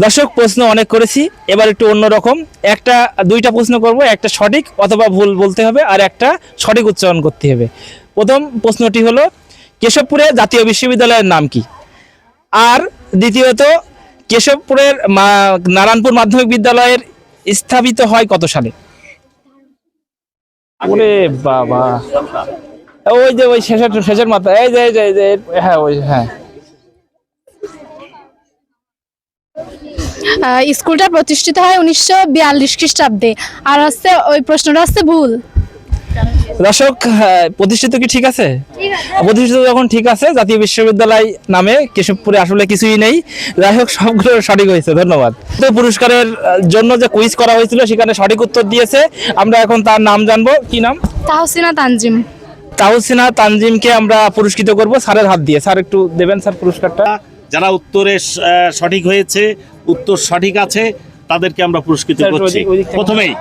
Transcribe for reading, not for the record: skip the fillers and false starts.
দর্শক প্রশ্ন অনেক করেছি, এবার একটু অন্যরকম। দুইটা প্রশ্ন করব, একটা সঠিক অথবা ভুল বলতে হবে আর একটা সঠিক উচ্চারণ করতে হবে। প্রথম প্রশ্নটি হলো কেশবপুরে জাতীয় বিশ্ববিদ্যালয়ের নাম কি? আর দ্বিতীয়ত কেশবপুরের নারায়ণপুর মাধ্যমিক বিদ্যালয়ের স্থাপিত হয় কত সালে? ওরে বাবা, ওই যে ওই শেষের মাথা, এই যে হ্যাঁ ওই হ্যাঁ। স্কুলটা প্রতিষ্ঠিত হয় 1942 খ্রিস্টাব্দে। আর হচ্ছে ওই প্রশ্নটা হচ্ছে ভুল। দর্শক প্রতিষ্ঠিত কি ঠিক আছে? প্রতিষ্ঠিত যখন ঠিক আছে, জাতীয় বিশ্ববিদ্যালয় নামে কেশবপুরে আসলে কিছুই নেই। যাই হোক, সবগুলো সঠিক হয়েছে, ধন্যবাদ। তো পুরস্কারের জন্য যে কুইজ করা হয়েছিল সেখানে সঠিক উত্তর দিয়েছে। আমরা এখন তার নাম জানবো। কি নাম? তাহসিনা তানজিম। তাহসিনা তানজিমকে আমরা পুরস্কৃত করব স্যারের হাত দিয়ে। স্যার একটু দেবেন স্যার পুরস্কারটা। যারা উত্তরে সঠিক হয়েছে, উত্তর সঠিক আছে, তাদেরকে আমরা পুরস্কৃত করছি। প্রথমেই